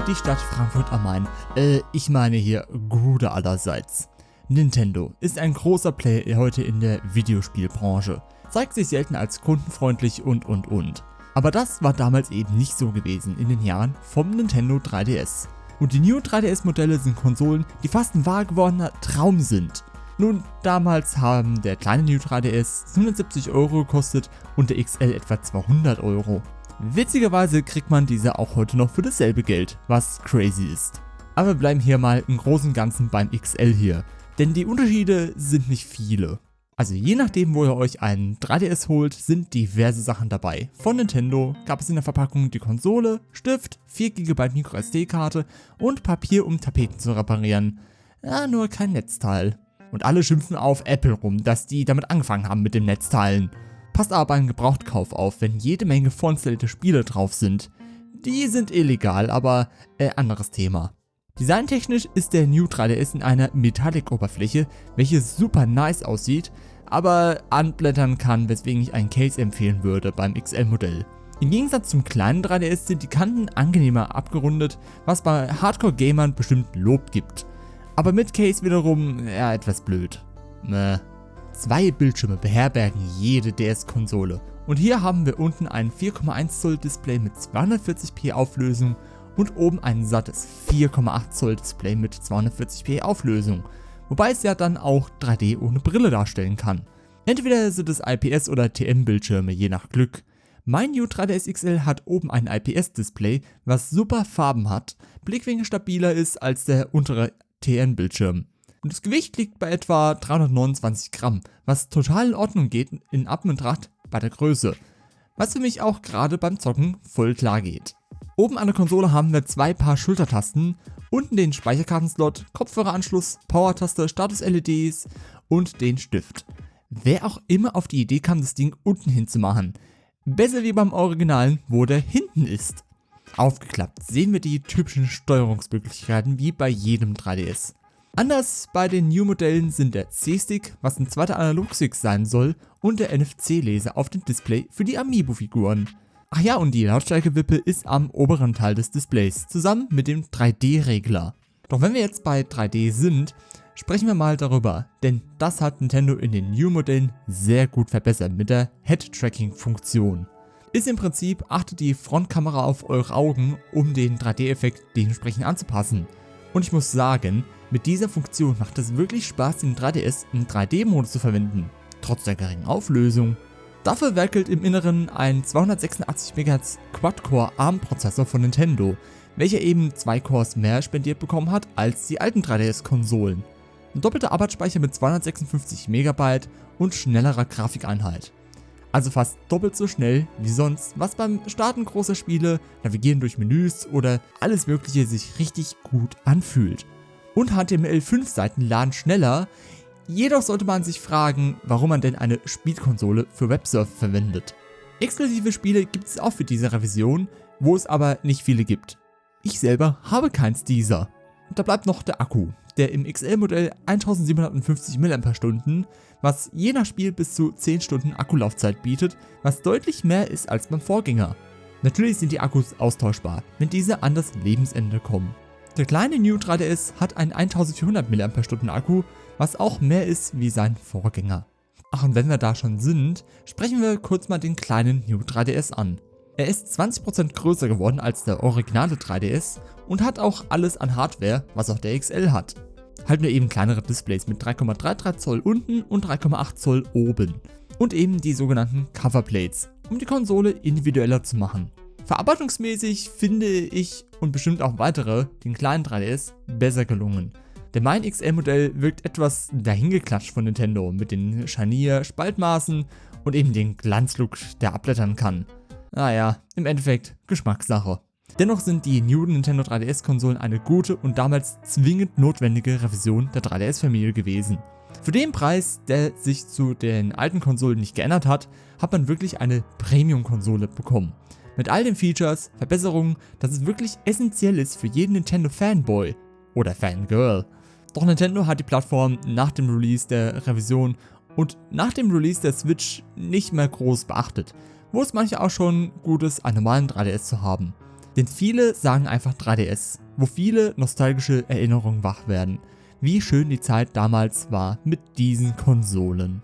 die Stadt Frankfurt am Main. Ich meine hier Gude allerseits. Nintendo ist ein großer Player heute in der Videospielbranche, zeigt sich selten als kundenfreundlich und. Aber das war damals eben nicht so gewesen in den Jahren vom Nintendo 3DS. Und die New 3DS-Modelle sind Konsolen, die fast ein wahr gewordener Traum sind. Nun, damals haben der kleine New 3DS 170 € gekostet und der XL etwa 200 €. Witzigerweise kriegt man diese auch heute noch für dasselbe Geld, was crazy ist. Aber wir bleiben hier mal im Großen und Ganzen beim XL hier, denn die Unterschiede sind nicht viele. Also je nachdem, wo ihr euch einen 3DS holt, sind diverse Sachen dabei. Von Nintendo gab es in der Verpackung die Konsole, Stift, 4 GB MicroSD-Karte und Papier, um Tapeten zu reparieren. Ja, nur kein Netzteil. Und alle schimpfen auf Apple rum, dass die damit angefangen haben mit den Netzteilen. Passt aber beim Gebrauchtkauf auf, wenn jede Menge vorinstallierte Spiele drauf sind. Die sind illegal, aber anderes Thema. Designtechnisch ist der New 3DS in einer Metallic-Oberfläche, welche super nice aussieht, aber anblättern kann, weswegen ich einen Case empfehlen würde beim XL-Modell. Im Gegensatz zum kleinen 3DS sind die Kanten angenehmer abgerundet, was bei Hardcore-Gamern bestimmt Lob gibt. Aber mit Case wiederum eher etwas blöd. 2 Bildschirme beherbergen jede DS-Konsole. Und hier haben wir unten ein 4,1 Zoll Display mit 240p Auflösung und oben ein sattes 4,8 Zoll Display mit 240p Auflösung. Wobei es ja dann auch 3D ohne Brille darstellen kann. Entweder sind es IPS oder TN Bildschirme, je nach Glück. Mein New 3DS XL hat oben ein IPS Display, was super Farben hat, Blickwinkel stabiler ist als der untere TN Bildschirm. Und das Gewicht liegt bei etwa 329 Gramm, was total in Ordnung geht in Anbetracht bei der Größe. Was für mich auch gerade beim Zocken voll klar geht. Oben an der Konsole haben wir 2 Paar Schultertasten, unten den Speicherkartenslot, Kopfhöreranschluss, Power-Taste, Status-LEDs und den Stift. Wer auch immer auf die Idee kam, das Ding unten hinzumachen. Besser wie beim Originalen, wo der hinten ist. Aufgeklappt sehen wir die typischen Steuerungsmöglichkeiten wie bei jedem 3DS. Anders bei den New-Modellen sind der C-Stick, was ein zweiter Analogstick sein soll, und der NFC-Laser auf dem Display für die Amiibo-Figuren. Ach ja, und die Lautstärkewippe ist am oberen Teil des Displays, zusammen mit dem 3D-Regler. Doch wenn wir jetzt bei 3D sind, sprechen wir mal darüber, denn das hat Nintendo in den New-Modellen sehr gut verbessert mit der Head-Tracking-Funktion. Ist im Prinzip, achtet die Frontkamera auf eure Augen, um den 3D-Effekt dementsprechend anzupassen. Und ich muss sagen, mit dieser Funktion macht es wirklich Spaß, den 3DS im 3D-Modus zu verwenden, trotz der geringen Auflösung. Dafür werkelt im Inneren ein 286 MHz Quad-Core ARM-Prozessor von Nintendo, welcher eben 2 Cores mehr spendiert bekommen hat als die alten 3DS-Konsolen. Ein doppelter Arbeitsspeicher mit 256 MB und schnellerer Grafikeinheit. Also fast doppelt so schnell wie sonst, was beim Starten großer Spiele, Navigieren durch Menüs oder alles Mögliche sich richtig gut anfühlt. Und HTML5-Seiten laden schneller, jedoch sollte man sich fragen, warum man denn eine Spielkonsole für Websurf verwendet. Exklusive Spiele gibt es auch für diese Revision, wo es aber nicht viele gibt. Ich selber habe keins dieser. Und da bleibt noch der Akku, der im XL-Modell 1750 mAh, was je nach Spiel bis zu 10 Stunden Akkulaufzeit bietet, was deutlich mehr ist als beim Vorgänger. Natürlich sind die Akkus austauschbar, wenn diese an das Lebensende kommen. Der kleine New 3DS hat einen 1400 mAh Akku, was auch mehr ist wie sein Vorgänger. Ach, und wenn wir da schon sind, sprechen wir kurz mal den kleinen New 3DS an. Er ist 20% größer geworden als der originale 3DS und hat auch alles an Hardware, was auch der XL hat. Halt nur eben kleinere Displays mit 3,33 Zoll unten und 3,8 Zoll oben. Und eben die sogenannten Coverplates, um die Konsole individueller zu machen. Verarbeitungsmäßig finde ich und bestimmt auch weitere den kleinen 3DS besser gelungen. Der mein XL-Modell wirkt etwas dahingeklatscht von Nintendo mit den Scharnier-Spaltmaßen und eben den Glanzlook, der abblättern kann. Naja, im Endeffekt Geschmackssache. Dennoch sind die New Nintendo 3DS-Konsolen eine gute und damals zwingend notwendige Revision der 3DS-Familie gewesen. Für den Preis, der sich zu den alten Konsolen nicht geändert hat, hat man wirklich eine Premium-Konsole bekommen. Mit all den Features, Verbesserungen, dass es wirklich essentiell ist für jeden Nintendo-Fanboy oder Fangirl. Doch Nintendo hat die Plattform nach dem Release der Revision und nach dem Release der Switch nicht mehr groß beachtet, wo es manche auch schon gut ist, einen normalen 3DS zu haben. Denn viele sagen einfach 3DS, wo viele nostalgische Erinnerungen wach werden. Wie schön die Zeit damals war mit diesen Konsolen.